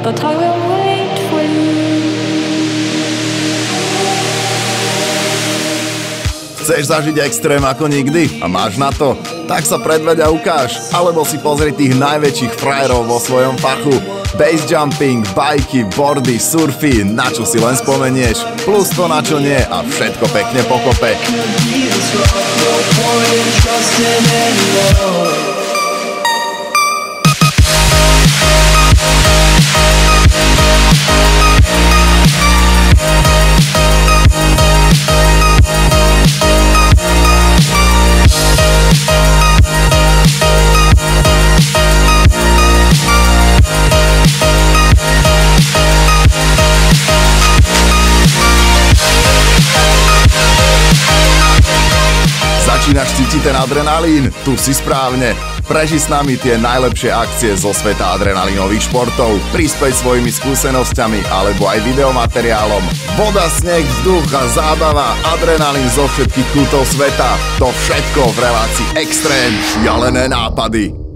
but I will wait for you. Chceš zažiť extrém ako nikdy? A máš na to? Tak sa predveď a ukáž. Alebo si pozri tých najväčších frajerov vo svojom fachu. Base jumping, bajky, boardy, surfy, na čo si len spomenieš. Plus to, na čo nie, a všetko pekne pokope. Začínaš cítiť ten adrenalín? Tu si správne. Preži s nami tie najlepšie akcie zo sveta adrenalínových športov. Prispäť svojimi skúsenosťami alebo aj videomateriálom. Voda, sneh, vzduch a zábava. Adrenalín zo všetkých kútov sveta. To všetko v relácii Extrém. Šialené nápady.